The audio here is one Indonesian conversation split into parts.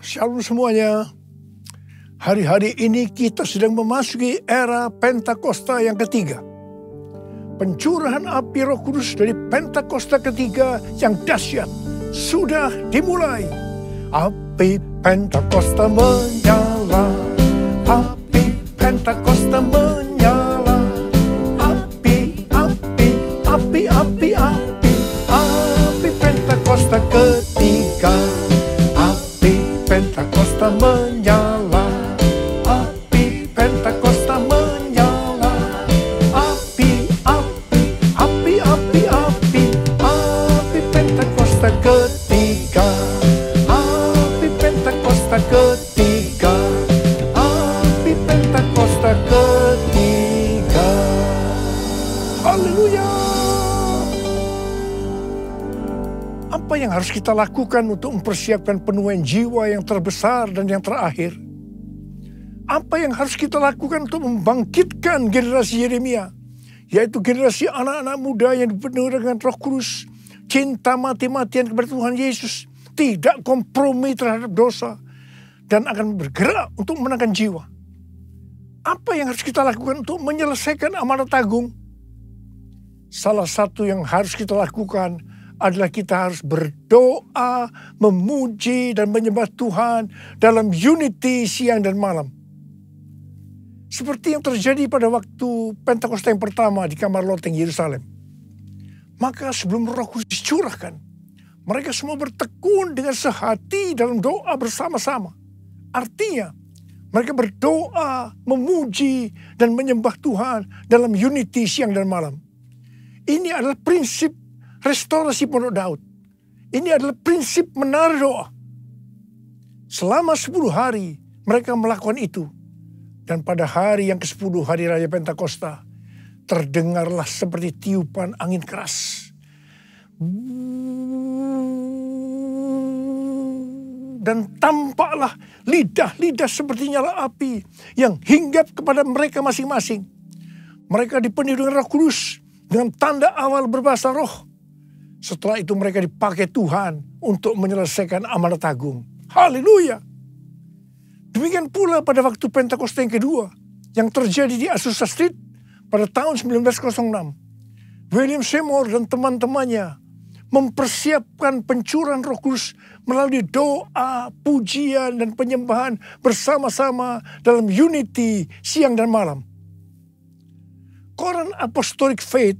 Shalom semuanya. Hari-hari ini kita sedang memasuki era Pentakosta yang ketiga. Pencurahan api Roh Kudus dari Pentakosta ketiga yang dahsyat sudah dimulai. Api Pentakosta menyala, api Pentakosta menyala, api Pentakosta ketiga. Pentakosta menyala, api Pentakosta menyala, api Pentakosta ketiga, api Pentakosta ketiga, api Pentakosta ketiga. Haleluya. Apa yang harus kita lakukan untuk mempersiapkan penuaian jiwa yang terbesar dan yang terakhir? Apa yang harus kita lakukan untuk membangkitkan generasi Yeremia? Yaitu generasi anak-anak muda yang dipenuhi dengan Roh Kudus, cinta mati-matian kepada Tuhan Yesus, tidak kompromi terhadap dosa, dan akan bergerak untuk memenangkan jiwa. Apa yang harus kita lakukan untuk menyelesaikan amanat agung? Salah satu yang harus kita lakukan adalah kita harus berdoa, memuji dan menyembah Tuhan dalam unity siang dan malam. Seperti yang terjadi pada waktu Pentakosta yang pertama di kamar loteng Yerusalem. Maka sebelum Roh Kudus dicurahkan, mereka semua bertekun dengan sehati dalam doa bersama-sama. Artinya, mereka berdoa, memuji dan menyembah Tuhan dalam unity siang dan malam. Ini adalah prinsip restorasi Pondok Daud. Ini adalah prinsip menara doa. Selama 10 hari mereka melakukan itu. Dan pada hari yang ke-10 hari raya Pentakosta, terdengarlah seperti tiupan angin keras. Dan tampaklah lidah-lidah seperti nyala api yang hinggap kepada mereka masing-masing. Mereka dipenuhi dengan Roh Kudus, dengan tanda awal berbahasa roh. Setelah itu mereka dipakai Tuhan untuk menyelesaikan amanat agung. Haleluya. Demikian pula pada waktu Pentakosta yang kedua yang terjadi di Azusa Street pada tahun 1906. William Seymour dan teman-temannya mempersiapkan pencurahan Roh Kudus melalui doa, pujian dan penyembahan bersama-sama dalam unity siang dan malam. Koran Apostolic Faith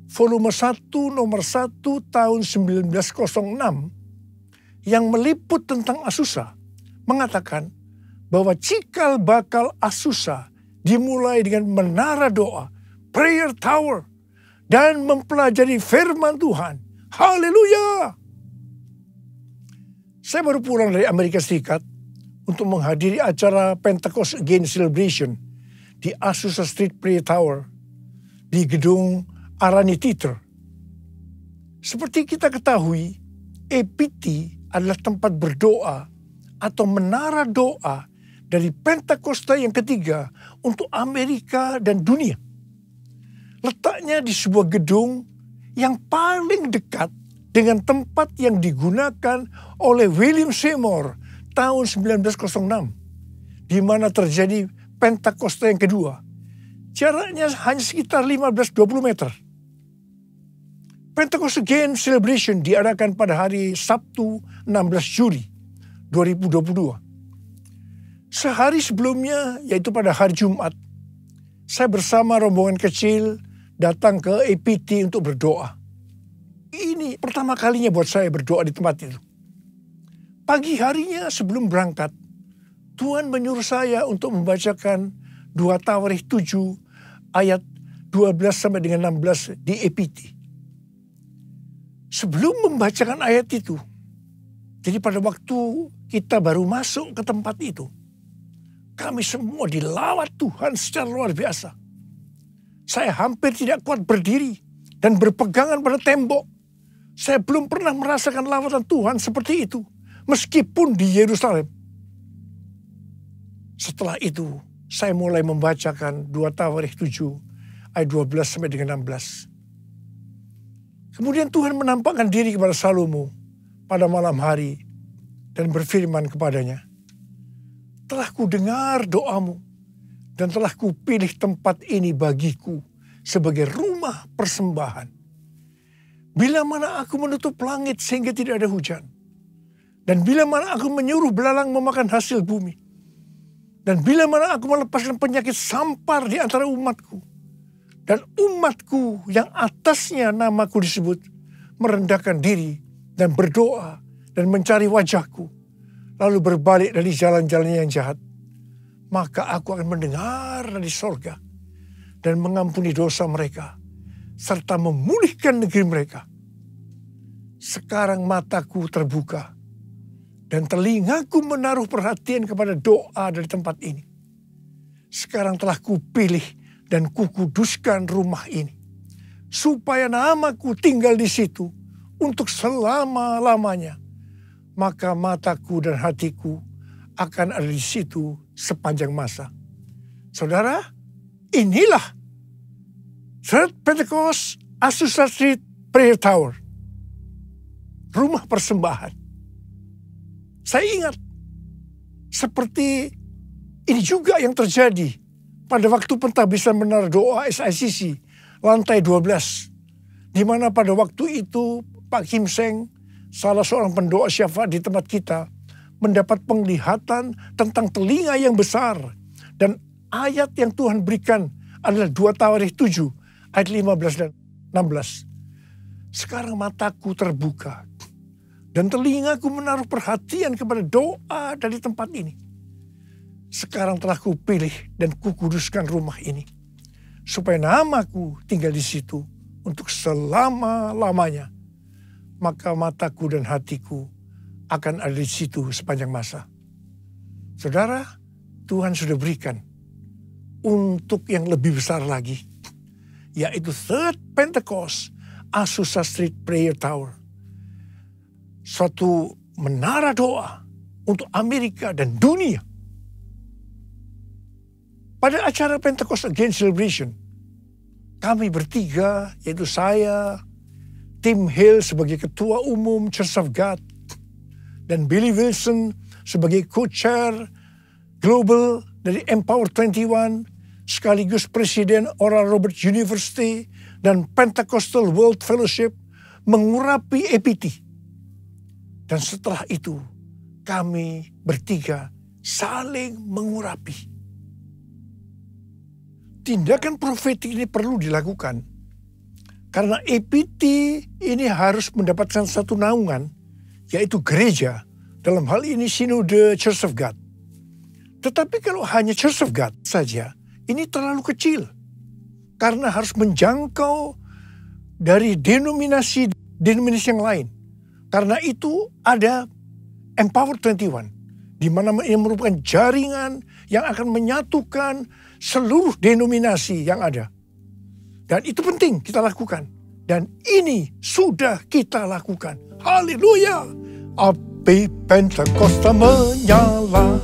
volume 1 nomor 1 tahun 1906 yang meliput tentang Azusa mengatakan bahwa cikal bakal Azusa dimulai dengan menara doa, prayer tower, dan mempelajari firman Tuhan. Haleluya! Saya baru pulang dari Amerika Serikat untuk menghadiri acara Pentecost Again Celebration di Azusa Street Prayer Tower di gedung Arani Theater. Seperti kita ketahui, APT adalah tempat berdoa atau menara doa dari Pentakosta yang ketiga untuk Amerika dan dunia. Letaknya di sebuah gedung yang paling dekat dengan tempat yang digunakan oleh William Seymour tahun 1906, di mana terjadi Pentakosta yang kedua. Jaraknya hanya sekitar 15-20 meter. Pentecost Again Celebration diadakan pada hari Sabtu 16 Juli 2022. Sehari sebelumnya, yaitu pada hari Jumat, saya bersama rombongan kecil datang ke APT untuk berdoa. Ini pertama kalinya buat saya berdoa di tempat itu. Pagi harinya sebelum berangkat, Tuhan menyuruh saya untuk membacakan 2 Tawarikh 7 ayat 12 sampai dengan 16 di APT. Sebelum membacakan ayat itu, jadi pada waktu kita baru masuk ke tempat itu, kami semua dilawat Tuhan secara luar biasa. Saya hampir tidak kuat berdiri dan berpegangan pada tembok. Saya belum pernah merasakan lawatan Tuhan seperti itu, meskipun di Yerusalem. Setelah itu, saya mulai membacakan 2 Tawarikh 7 ayat 12 sampai dengan 16. Kemudian Tuhan menampakkan diri kepada Salomo pada malam hari dan berfirman kepadanya, telah ku dengar doamu dan telah ku pilih tempat ini bagiku sebagai rumah persembahan. Bila mana aku menutup langit sehingga tidak ada hujan, dan bila mana aku menyuruh belalang memakan hasil bumi, dan bila mana aku melepaskan penyakit sampar di antara umatku, dan umatku yang atasnya namaku disebut, merendahkan diri dan berdoa dan mencari wajahku, lalu berbalik dari jalan-jalannya yang jahat, maka aku akan mendengar dari sorga dan mengampuni dosa mereka, serta memulihkan negeri mereka. Sekarang mataku terbuka dan telingaku menaruh perhatian kepada doa dari tempat ini. Sekarang telah kupilih dan kukuduskan rumah ini, supaya namaku tinggal di situ untuk selama-lamanya. Maka mataku dan hatiku akan ada di situ sepanjang masa. Saudara, inilah Third Pentecost Azusa Street Prayer Tower. Rumah persembahan. Saya ingat, seperti ini juga yang terjadi pada waktu pentahbisan menara doa SICC, lantai 12. Di mana pada waktu itu Pak Kim Seng, salah seorang pendoa syafaat di tempat kita, mendapat penglihatan tentang telinga yang besar. Dan ayat yang Tuhan berikan adalah 2 Tawarikh 7, ayat 15 dan 16. Sekarang mataku terbuka dan telingaku menaruh perhatian kepada doa dari tempat ini. Sekarang telah kupilih dan kukuduskan rumah ini, supaya namaku tinggal di situ untuk selama-lamanya. Maka mataku dan hatiku akan ada di situ sepanjang masa. Saudara, Tuhan sudah berikan untuk yang lebih besar lagi, yaitu Third Pentecost Azusa Street Prayer Tower. Suatu menara doa untuk Amerika dan dunia. Pada acara Pentecost Again Celebration, kami bertiga, yaitu saya, Tim Hill sebagai Ketua Umum Church of God, dan Billy Wilson sebagai Co-Chair Global dari Empower 21, sekaligus Presiden Oral Roberts University dan Pentecostal World Fellowship, mengurapi APT. Dan setelah itu, kami bertiga saling mengurapi. Tindakan profetik ini perlu dilakukan, karena APT ini harus mendapatkan satu naungan, yaitu gereja, dalam hal ini Sinode Church of God. Tetapi kalau hanya Church of God saja, ini terlalu kecil, karena harus menjangkau dari denominasi yang lain. Karena itu ada Empower 21, di mana ini merupakan jaringan yang akan menyatukan seluruh denominasi yang ada. Dan itu penting kita lakukan. Dan ini sudah kita lakukan. Haleluya! Api Pentakosta menyala.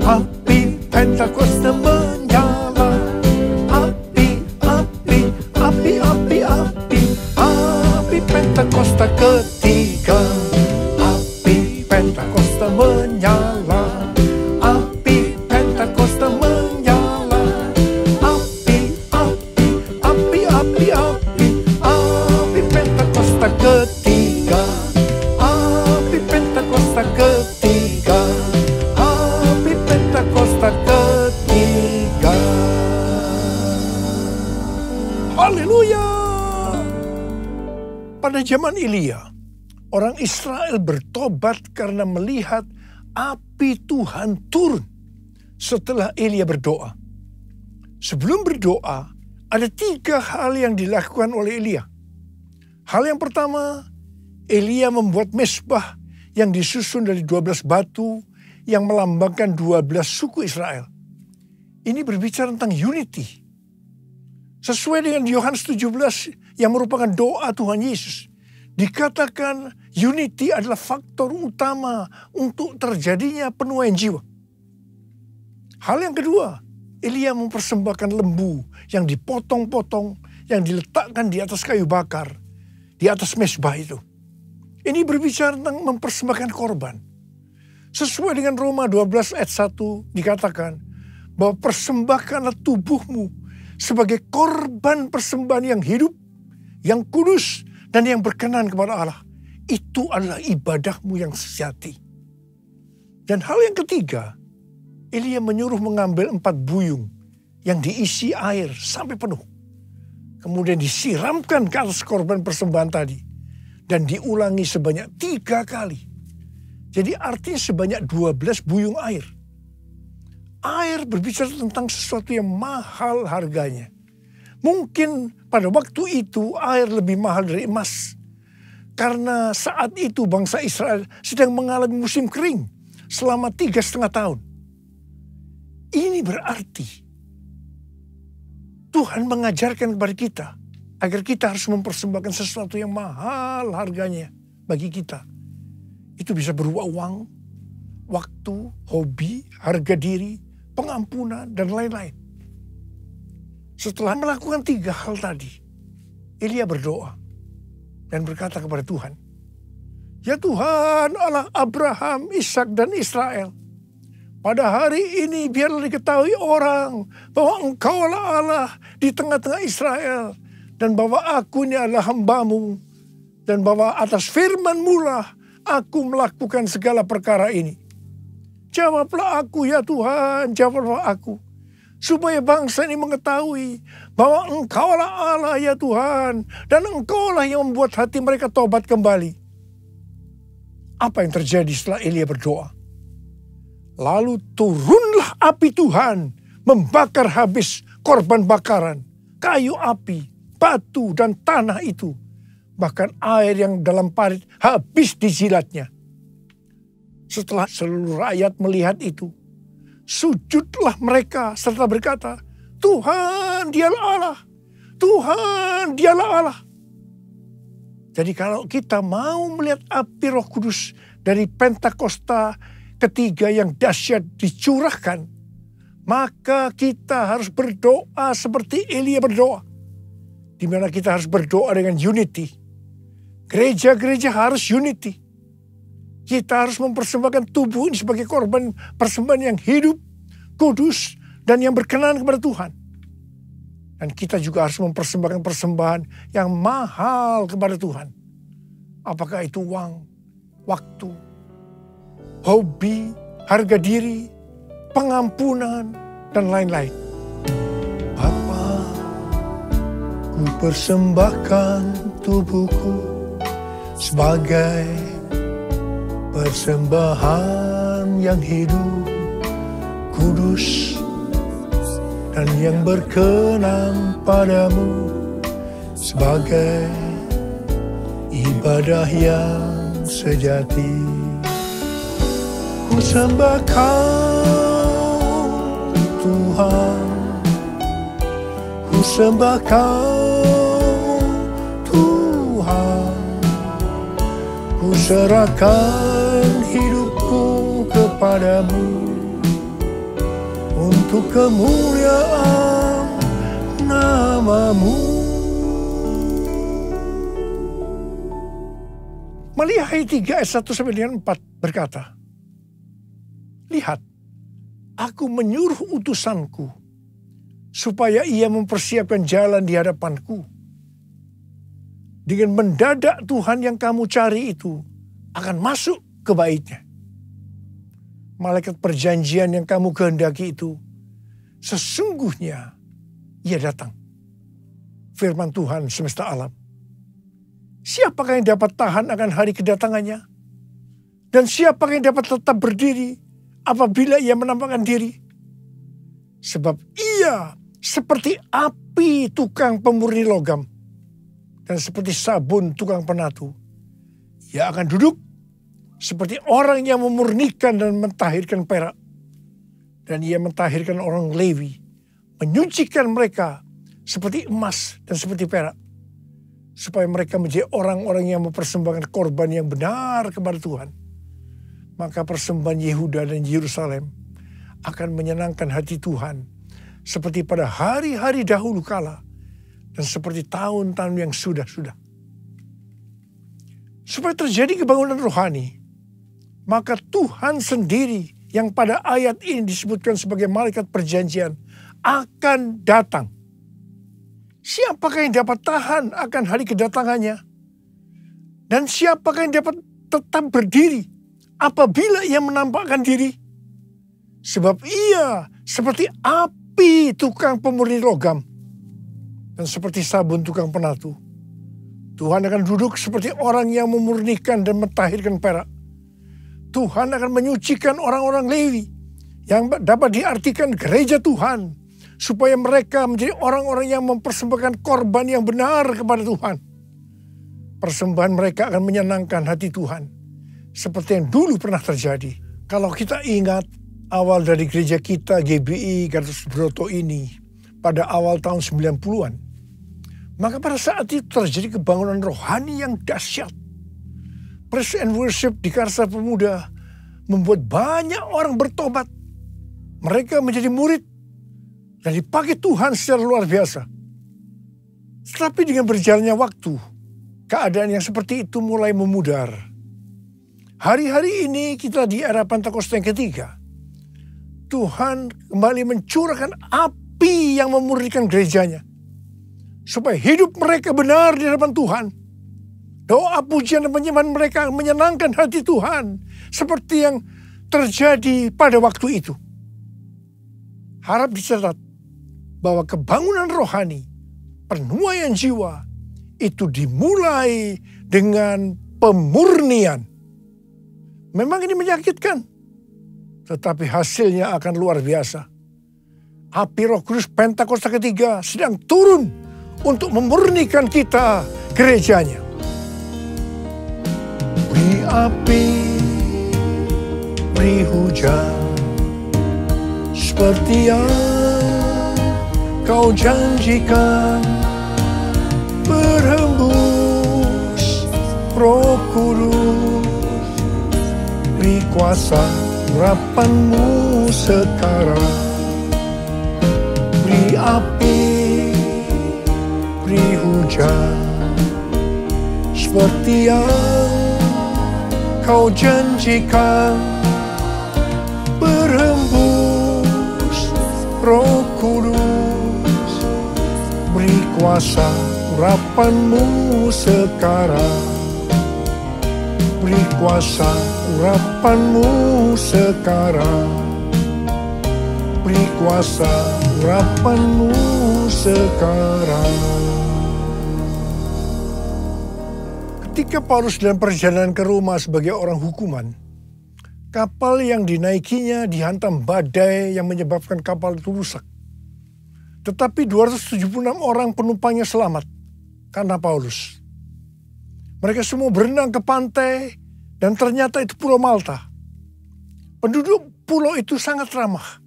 Api Pentakosta menyala. Api, api, api, api, api. Api Pentakosta ketiga. Api Pentakosta menyala. Api Pentakosta menyala. Api, api, api, api, api. Api Pentakosta ketiga. Api Pentakosta ketiga. Api Pentakosta ketiga. Haleluya! Pada zaman Elia, orang Israel bertobat karena melihat api Tuhan turun setelah Elia berdoa. Sebelum berdoa, ada 3 hal yang dilakukan oleh Elia. Hal yang pertama, Elia membuat mezbah yang disusun dari 12 batu yang melambangkan 12 suku Israel. Ini berbicara tentang unity. Sesuai dengan Yohanes 17 yang merupakan doa Tuhan Yesus. Dikatakan unity adalah faktor utama untuk terjadinya penuaian jiwa. Hal yang kedua, Elia mempersembahkan lembu yang dipotong-potong, yang diletakkan di atas kayu bakar, di atas mezbah itu. Ini berbicara tentang mempersembahkan korban. Sesuai dengan Roma 12 ayat 1 dikatakan bahwa persembahkanlah tubuhmu sebagai korban persembahan yang hidup, yang kudus, dan yang berkenan kepada Allah. Itu adalah ibadahmu yang sejati. Dan hal yang ketiga, Elia menyuruh mengambil 4 buyung yang diisi air sampai penuh. Kemudian disiramkan ke atas korban persembahan tadi. Dan diulangi sebanyak 3 kali. Jadi artinya sebanyak 12 buyung air. Air berbicara tentang sesuatu yang mahal harganya. Mungkin pada waktu itu air lebih mahal dari emas. Karena saat itu bangsa Israel sedang mengalami musim kering selama 3,5 tahun. Ini berarti Tuhan mengajarkan kepada kita agar kita harus mempersembahkan sesuatu yang mahal harganya bagi kita. Itu bisa berupa uang, waktu, hobi, harga diri, pengampunan, dan lain-lain. Setelah melakukan 3 hal tadi, Elia berdoa dan berkata kepada Tuhan, "Ya Tuhan, Allah Abraham, Ishak, dan Israel, pada hari ini biarlah diketahui orang bahwa Engkaulah Allah di tengah-tengah Israel, dan bahwa aku ini adalah hamba-Mu, dan bahwa atas firman-Mu lah aku melakukan segala perkara ini. Jawablah aku ya Tuhan, jawablah aku, supaya bangsa ini mengetahui bahwa Engkaulah Allah ya Tuhan, dan Engkaulah yang membuat hati mereka tobat kembali." Apa yang terjadi setelah Elia berdoa? Lalu turunlah api Tuhan membakar habis korban bakaran, kayu api, batu, dan tanah itu. Bahkan air yang dalam parit habis dijilatnya. Setelah seluruh rakyat melihat itu, sujudlah mereka serta berkata, "Tuhan, dialah Allah. Tuhan, dialah Allah." Jadi kalau kita mau melihat api Roh Kudus dari Pentakosta ketiga yang dahsyat dicurahkan, maka kita harus berdoa seperti Elia berdoa. Di mana kita harus berdoa dengan unity. Gereja-gereja harus unity. Kita harus mempersembahkan tubuh ini sebagai korban persembahan yang hidup, kudus, dan yang berkenan kepada Tuhan. Dan kita juga harus mempersembahkan persembahan yang mahal kepada Tuhan. Apakah itu uang, waktu, hobi, harga diri, pengampunan, dan lain-lain. Bapa, ku persembahkan tubuhku sebagai persembahan yang hidup, kudus, dan yang berkenan padamu, sebagai ibadah yang sejati. Ku sembah Kau Tuhan, ku sembah Kau Tuhan, ku serahkan hidupku kepadamu untuk kemuliaan nama-Mu. Maliahi 3 ayat 1-4 berkata, "Lihat, aku menyuruh utusanku supaya ia mempersiapkan jalan di hadapanku. Dengan mendadak Tuhan yang kamu cari itu akan masuk ke baitnya. Malaikat perjanjian yang kamu kehendaki itu, sesungguhnya ia datang." Firman Tuhan semesta alam. Siapakah yang dapat tahan akan hari kedatangannya? Dan siapakah yang dapat tetap berdiri apabila ia menampakkan diri? Sebab ia seperti api tukang pemurni logam, dan seperti sabun tukang penatu. Ia akan duduk seperti orang yang memurnikan dan mentahirkan perak. Dan ia mentahirkan orang Lewi, menyucikan mereka seperti emas dan seperti perak, supaya mereka menjadi orang-orang yang mempersembahkan korban yang benar kepada Tuhan. Maka persembahan Yehuda dan Yerusalem akan menyenangkan hati Tuhan, seperti pada hari-hari dahulu kala, dan seperti tahun-tahun yang sudah-sudah. Supaya terjadi kebangunan rohani, maka Tuhan sendiri yang pada ayat ini disebutkan sebagai malaikat perjanjian akan datang. Siapakah yang dapat tahan akan hari kedatangannya? Dan siapakah yang dapat tetap berdiri apabila ia menampakkan diri? Sebab ia seperti api tukang pemurni logam dan seperti sabun tukang penatu. Tuhan akan duduk seperti orang yang memurnikan dan mentahirkan perak. Tuhan akan menyucikan orang-orang Lewi yang dapat diartikan gereja Tuhan, supaya mereka menjadi orang-orang yang mempersembahkan korban yang benar kepada Tuhan. Persembahan mereka akan menyenangkan hati Tuhan, seperti yang dulu pernah terjadi. Kalau kita ingat awal dari gereja kita GBI Gatot Subroto ini pada awal tahun 90-an, maka pada saat itu terjadi kebangunan rohani yang dahsyat. Praise and worship di Karsa Pemuda membuat banyak orang bertobat. Mereka menjadi murid dan dipakai Tuhan secara luar biasa. Tetapi dengan berjalannya waktu, keadaan yang seperti itu mulai memudar. Hari-hari ini kita di era Pentakosta yang ketiga. Tuhan kembali mencurahkan api yang memurnikan gerejanya, supaya hidup mereka benar di hadapan Tuhan. Doa, pujian, dan penyembahan mereka menyenangkan hati Tuhan, seperti yang terjadi pada waktu itu. Harap dicatat bahwa kebangunan rohani, penuaian jiwa, itu dimulai dengan pemurnian. Memang ini menyakitkan, tetapi hasilnya akan luar biasa. Api Roh Kudus Pentakosta ketiga sedang turun untuk memurnikan kita, gerejanya. Beri api, beri hujan, seperti yang kau janjikan. Berhembus Roh Kudus, beri kuasa urapanmu sekarang. Beri api, beri hujan, seperti yang kau janjikan. Berhembus Roh Kudus, beri kuasa urapanmu sekarang. Beri kuasa urapanmu sekarang. Beri kuasa urapanmu sekarang. Ketika Paulus dalam perjalanan ke Roma sebagai orang hukuman, kapal yang dinaikinya dihantam badai yang menyebabkan kapal itu rusak. Tetapi 276 orang penumpangnya selamat karena Paulus. Mereka semua berenang ke pantai dan ternyata itu Pulau Malta. Penduduk pulau itu sangat ramah.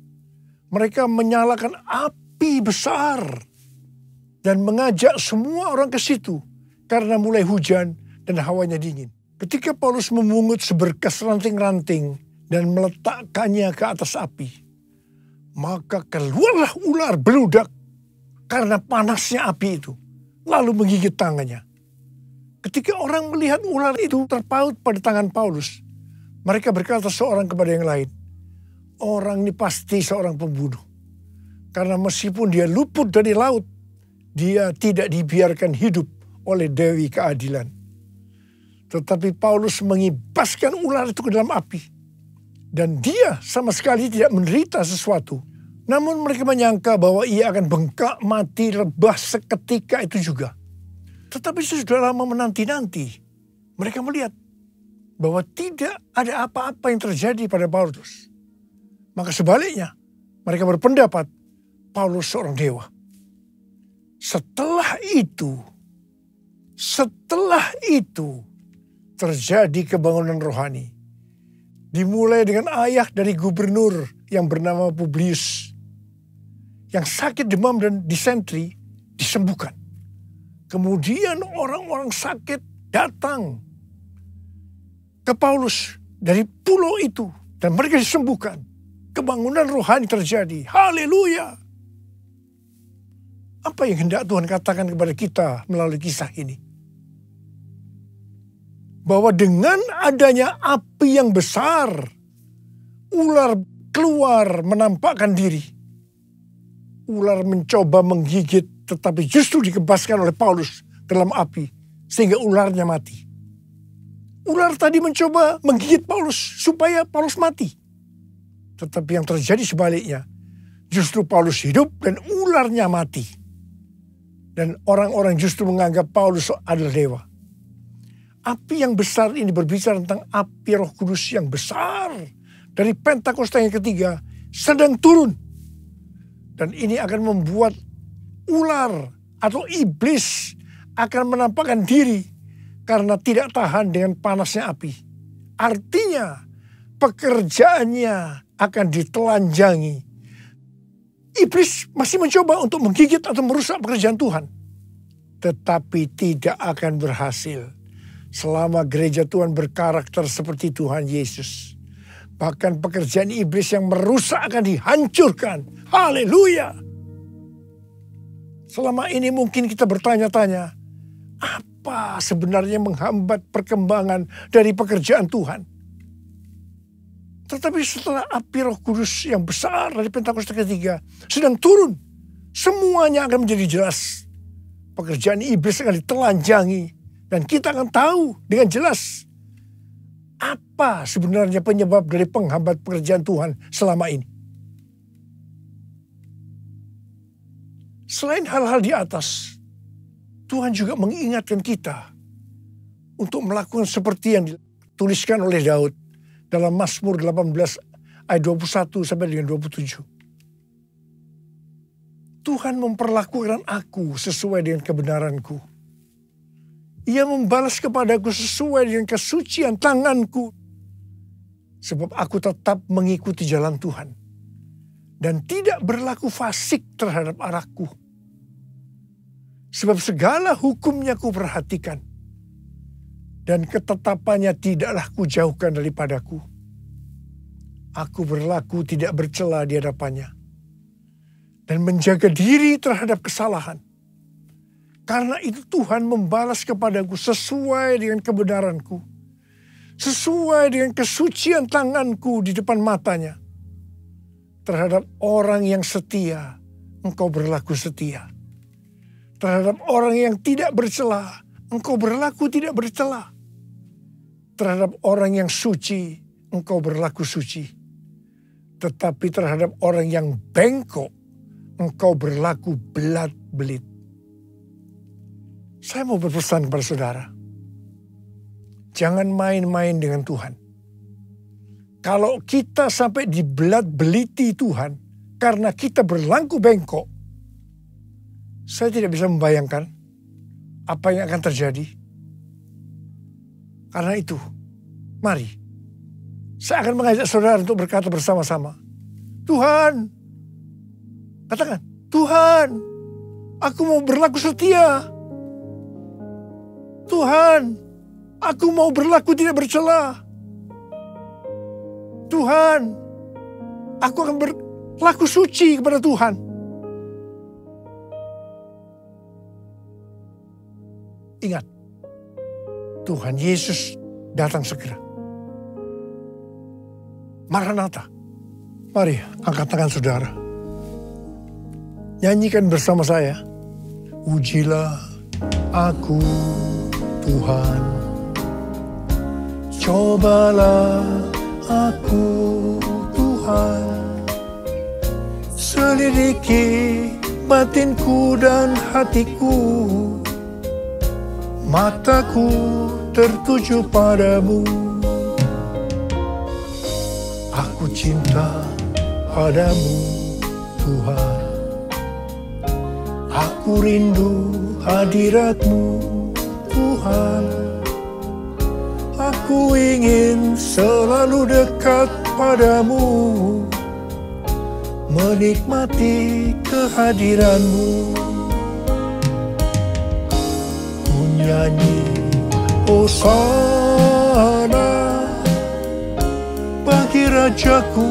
Mereka menyalakan api besar dan mengajak semua orang ke situ karena mulai hujan dan hawanya dingin. Ketika Paulus memungut seberkas ranting-ranting dan meletakkannya ke atas api, maka keluarlah ular beludak karena panasnya api itu, lalu menggigit tangannya. Ketika orang melihat ular itu terpaut pada tangan Paulus, mereka berkata seorang kepada yang lain, orang ini pasti seorang pembunuh. Karena meskipun dia luput dari laut, dia tidak dibiarkan hidup oleh Dewi Keadilan. Tetapi Paulus mengibaskan ular itu ke dalam api. Dan dia sama sekali tidak menderita sesuatu. Namun mereka menyangka bahwa ia akan bengkak mati rebah seketika itu juga. Tetapi sudah lama menanti-nanti. Mereka melihat bahwa tidak ada apa-apa yang terjadi pada Paulus. Maka sebaliknya mereka berpendapat Paulus seorang dewa. Setelah itu terjadi kebangunan rohani. Dimulai dengan ayah dari gubernur yang bernama Publius. Yang sakit demam dan disentri disembuhkan. Kemudian orang-orang sakit datang ke Paulus dari pulau itu. Dan mereka disembuhkan. Kebangunan rohani terjadi. Haleluya. Apa yang hendak Tuhan katakan kepada kita melalui kisah ini? bahwa dengan adanya api yang besar, ular keluar menampakkan diri. Ular mencoba menggigit, tetapi justru dikebaskan oleh Paulus dalam api, sehingga ularnya mati. Ular tadi mencoba menggigit Paulus supaya Paulus mati. Tetapi yang terjadi sebaliknya, justru Paulus hidup dan ularnya mati. Dan orang-orang justru menganggap Paulus adalah dewa. Api yang besar ini berbicara tentang api Roh Kudus yang besar dari Pentakosta yang ketiga sedang turun. Dan ini akan membuat ular atau iblis akan menampakkan diri karena tidak tahan dengan panasnya api. Artinya pekerjaannya akan ditelanjangi. Iblis masih mencoba untuk menggigit atau merusak pekerjaan Tuhan. Tetapi tidak akan berhasil selama gereja Tuhan berkarakter seperti Tuhan Yesus. Bahkan pekerjaan iblis yang merusak akan dihancurkan. Haleluya! Selama ini mungkin kita bertanya-tanya, apa sebenarnya menghambat perkembangan dari pekerjaan Tuhan? Tetapi setelah api Roh Kudus yang besar dari Pentakosta ketiga sedang turun, semuanya akan menjadi jelas. Pekerjaan iblis akan ditelanjangi dan kita akan tahu dengan jelas apa sebenarnya penyebab dari penghambat pekerjaan Tuhan selama ini. Selain hal-hal di atas, Tuhan juga mengingatkan kita untuk melakukan seperti yang dituliskan oleh Daud dalam Mazmur 18 ayat 21 sampai dengan 27. Tuhan memperlakukan aku sesuai dengan kebenaranku. Ia membalas kepadaku sesuai dengan kesucian tanganku. Sebab aku tetap mengikuti jalan Tuhan. Dan tidak berlaku fasik terhadap arahku. Sebab segala hukumnya ku perhatikan. Dan ketetapannya tidaklah kujauhkan daripadaku. Aku berlaku tidak bercela di hadapannya. Dan menjaga diri terhadap kesalahan. Karena itu Tuhan membalas kepadaku sesuai dengan kebenaranku. Sesuai dengan kesucian tanganku di depan matanya. Terhadap orang yang setia, engkau berlaku setia. Terhadap orang yang tidak bercela, engkau berlaku tidak bercela. Terhadap orang yang suci, engkau berlaku suci. Tetapi terhadap orang yang bengkok, engkau berlaku belat-belit. Saya mau berpesan kepada saudara. Jangan main-main dengan Tuhan. Kalau kita sampai dibelat-beliti Tuhan karena kita berlaku bengkok, saya tidak bisa membayangkan apa yang akan terjadi. Karena itu, mari saya akan mengajak saudara untuk berkata bersama-sama, Tuhan, katakan, Tuhan, aku mau berlaku setia. Tuhan, aku mau berlaku tidak bercela. Tuhan, aku akan berlaku suci kepada Tuhan. Ingat, Tuhan Yesus datang segera. Maranatha. Mari angkat tangan saudara. Nyanyikan bersama saya. Ujilah aku Tuhan. Cobalah aku Tuhan. Selidiki batinku dan hatiku. Mataku tertuju padamu. Aku cinta padamu Tuhan. Aku rindu hadirat-Mu Tuhan. Aku ingin selalu dekat padamu. Menikmati kehadiran-Mu. Nyanyi Hosana bagi Rajaku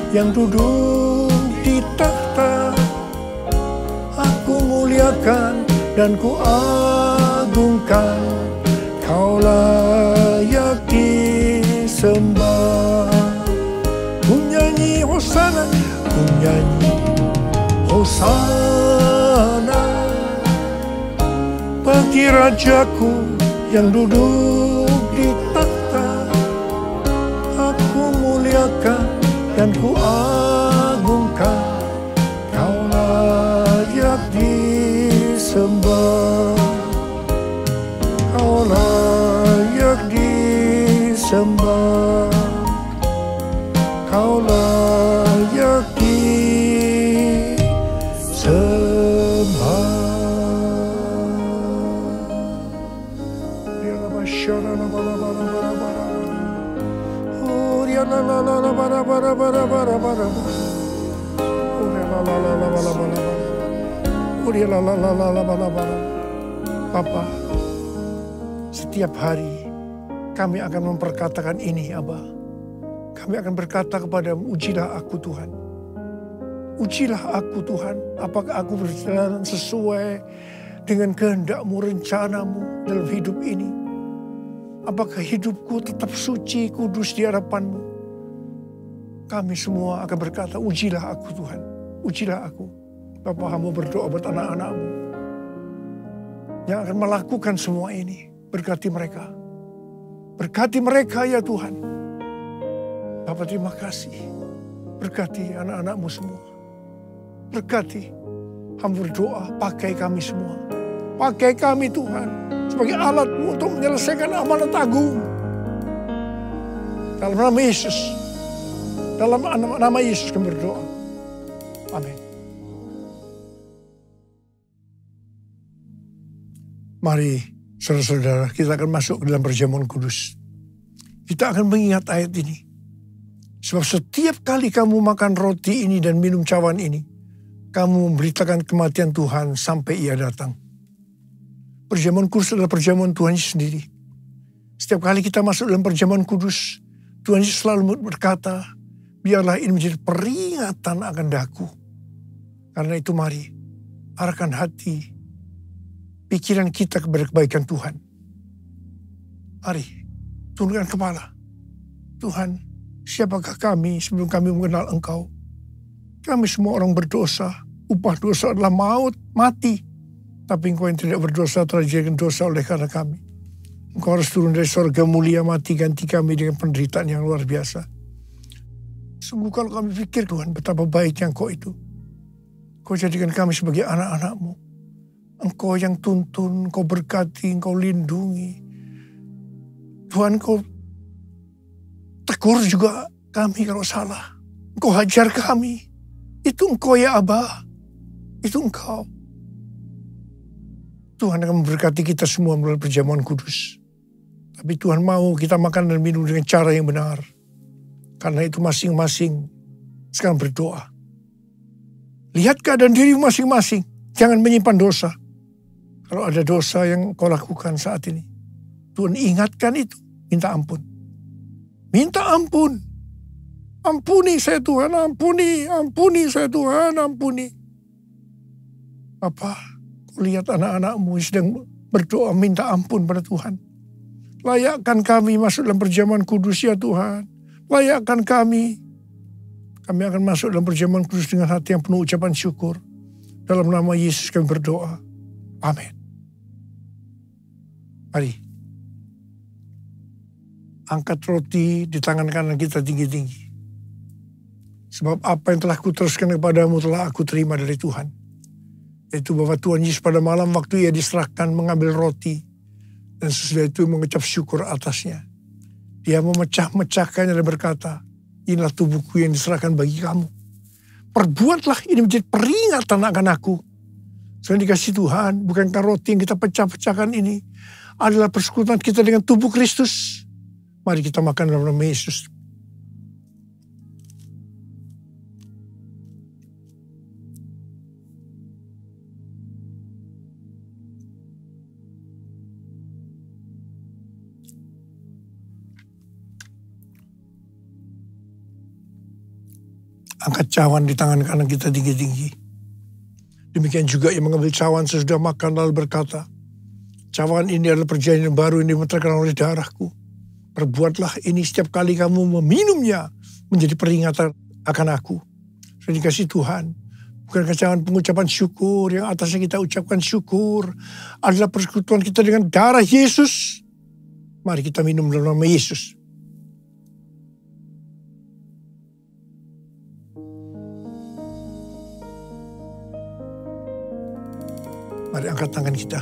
yang duduk di takhta. Aku muliakan dan ku agungkan Kaulah disembah. Ku nyanyi hosana, ku nyanyi hosana bagi Rajaku yang duduk di takhta. Aku muliakan dan ku agungkan, Kau layak disembah, Kau layak disembah, Kau layak disembah. Bapa, setiap hari kami akan memperkatakan ini, Aba. Kami akan berkata kepadamu, ujilah aku Tuhan. Ujilah aku Tuhan, apakah aku berjalan sesuai dengan kehendak-Mu, rencanamu dalam hidup ini. Apakah hidupku tetap suci, kudus di hadapan-Mu. Kami semua akan berkata, ujilah aku Tuhan, ujilah aku. Bapa, hamba berdoa buat anak-anak-Mu yang akan melakukan semua ini. Berkati mereka. Berkati mereka ya Tuhan. Bapa, terima kasih. Berkati anak-anak-Mu semua. Berkati. Hamba berdoa, pakai kami semua. Pakai kami Tuhan sebagai alat-Mu untuk menyelesaikan amanat agung. Dalam nama Yesus. Dalam nama Yesus kami berdoa. Amin. Mari saudara-saudara, kita akan masuk ke dalam perjamuan kudus. Kita akan mengingat ayat ini. Sebab setiap kali kamu makan roti ini dan minum cawan ini, kamu memberitakan kematian Tuhan sampai Ia datang. Perjamuan kudus adalah perjamuan Tuhan Yesus sendiri. Setiap kali kita masuk dalam perjamuan kudus, Tuhan Yesus selalu berkata, biarlah ini menjadi peringatan akan daku. Karena itu mari, arahkan hati, pikiran kita kepada kebaikan Tuhan. Mari, tundukkan kepala. Tuhan, siapakah kami sebelum kami mengenal Engkau? Kami semua orang berdosa. Upah dosa adalah maut, mati. Tapi Engkau yang tidak berdosa telah dijadikan dosa oleh karena kami. Engkau harus turun dari surga mulia, mati ganti kami dengan penderitaan yang luar biasa. Sungguh kalau kami pikir Tuhan betapa baiknya Engkau itu. Engkau jadikan kami sebagai anak-anak-Mu. Engkau yang tuntun, Engkau berkati, Engkau lindungi. Tuhan, Engkau tegur juga kami kalau salah. Engkau hajar kami. Itu Engkau ya Aba. Itu Engkau. Tuhan akan memberkati kita semua melalui perjamuan kudus. Tapi Tuhan mau kita makan dan minum dengan cara yang benar. Karena itu masing-masing sekarang berdoa. Lihat keadaan diri masing-masing. Jangan menyimpan dosa. Kalau ada dosa yang kau lakukan saat ini, Tuhan ingatkan itu. Minta ampun. Minta ampun. Ampuni saya Tuhan, ampuni. Ampuni saya Tuhan, ampuni. Apa? Kau lihat anak-anak-Mu sedang berdoa minta ampun pada Tuhan. Layakkan kami masuk dalam perjamuan kudus ya Tuhan. Layakkan kami. Kami akan masuk dalam perjamuan kudus dengan hati yang penuh ucapan syukur. Dalam nama Yesus kami berdoa. Amin. Mari. Angkat roti di tangan kanan kita tinggi-tinggi. Sebab apa yang telah kuteruskan kepadamu telah aku terima dari Tuhan. Yaitu bahwa Tuhan Yesus pada malam waktu Ia diserahkan mengambil roti. Dan sesudah itu mengucap syukur atasnya. Dia memecah-mecahkannya dan berkata, inilah tubuhku yang diserahkan bagi kamu. Perbuatlah ini menjadi peringatan akan aku. Saya dikasih Tuhan, bukankah roti yang kita pecah-pecahkan ini adalah persekutuan kita dengan tubuh Kristus. Mari kita makan dalam nama Yesus. Angkat cawan di tangan kanan kita tinggi-tinggi. Demikian juga yang mengambil cawan sesudah makan lalu berkata, cawan ini adalah perjanjian baru yang dimeterkan oleh darahku. Perbuatlah ini setiap kali kamu meminumnya, menjadi peringatan akan aku. Sudah dikasih Tuhan. Bukan kecaman pengucapan syukur, yang atasnya kita ucapkan syukur adalah persekutuan kita dengan darah Yesus. Mari kita minum dalam nama Yesus. Mari angkat tangan kita.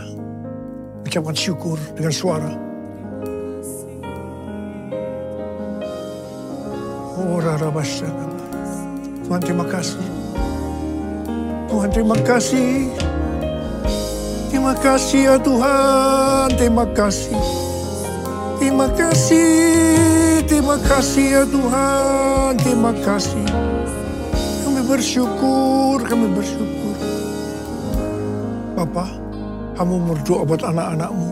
Ucapkan syukur dengan suara. Oh, Tuhan terima kasih. Tuhan terima kasih. Terima kasih ya Tuhan. Terima kasih. Terima kasih. Terima kasih ya Tuhan. Terima kasih. Kami bersyukur. Kami bersyukur. Bapa, kamu berdoa buat anak-anakmu.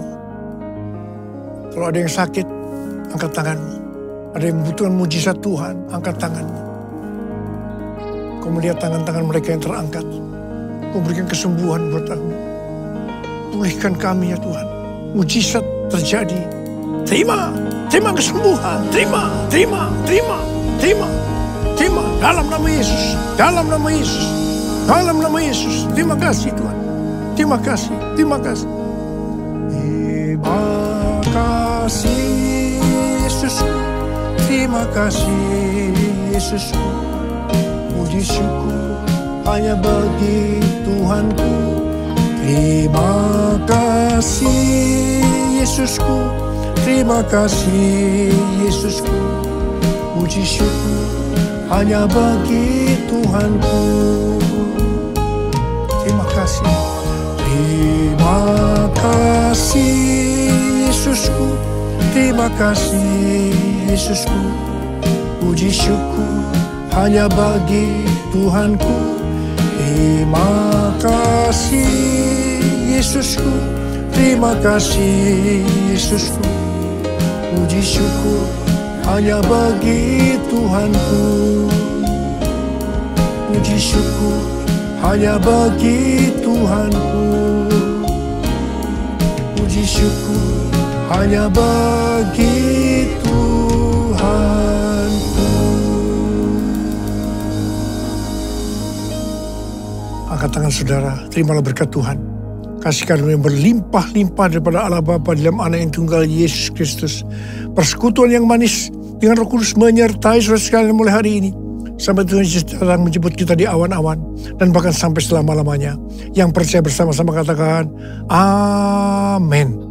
Kalau ada yang sakit, angkat tanganmu. Ada yang membutuhkan mujizat Tuhan, angkat tanganmu. Kau melihat tangan-tangan mereka yang terangkat. Kau berikan kesembuhan buat kami. Pulihkan kami ya Tuhan. Mujizat terjadi. Terima kesembuhan. Terima. Dalam nama Yesus. Dalam nama Yesus. Dalam nama Yesus. Terima kasih Tuhan. Terima kasih. Terima kasih. Terima kasih Yesusku. Terima kasih Yesusku. Puji syukur hanya bagi Tuhanku. Terima kasih Yesusku. Terima kasih Yesusku. Puji syukur hanya bagi Tuhanku. Terima kasih. Terima kasih Yesusku. Terima kasih Yesusku. Puji syukur hanya bagi Tuhanku. Terima kasih Yesusku. Terima kasih Yesusku. Puji syukur hanya bagi Tuhanku. Puji syukur hanya bagi Tuhanku. Puji syukur hanya bagi Tuhanku. Angkat tangan saudara, terimalah berkat Tuhan. Kasih karunia yang berlimpah-limpah daripada Allah Bapa dalam Anak yang tunggal Yesus Kristus. Persekutuan yang manis dengan Roh Kudus menyertai saudara sekalian mulai hari ini. Sampai Tuhan Yesus datang menjemput kita di awan-awan. Dan bahkan sampai selama-lamanya. Yang percaya bersama-sama katakan, Amin.